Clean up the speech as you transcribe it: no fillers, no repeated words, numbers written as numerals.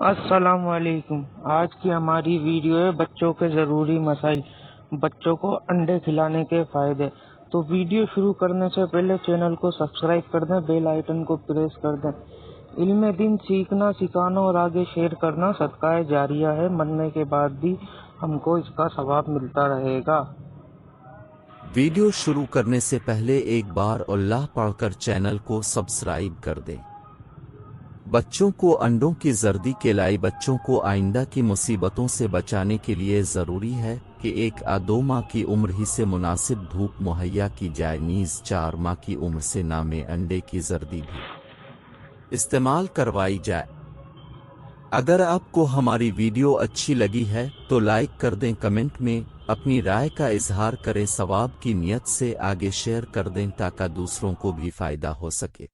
अस्सलाम वालेकुम। आज की हमारी वीडियो है बच्चों के ज़रूरी मसाइल, बच्चों को अंडे खिलाने के फ़ायदे। तो वीडियो शुरू करने से पहले चैनल को सब्सक्राइब कर दें, बेल आइकन को प्रेस कर दें। इल्म दिन सीखना, सिखाना और आगे शेयर करना सदका जारिया है। मरने के बाद भी हमको इसका सवाब मिलता रहेगा। वीडियो शुरू करने से पहले एक बार अल्लाह पढ़कर चैनल को सब्सक्राइब कर दें। बच्चों को अंडों की जर्दी खिलाई। बच्चों को आइंदा की मुसीबतों से बचाने के लिए ज़रूरी है कि 1 या 2 माह की उम्र ही से मुनासिब धूप मुहैया की जाए। नीज़ 4 माह की उम्र से ना में अंडे की जर्दी भी इस्तेमाल करवाई जाए। अगर आपको हमारी वीडियो अच्छी लगी है तो लाइक कर दें, कमेंट में अपनी राय का इजहार करें, सवाब की नियत से आगे शेयर कर दें ताकि दूसरों को भी फायदा हो सके।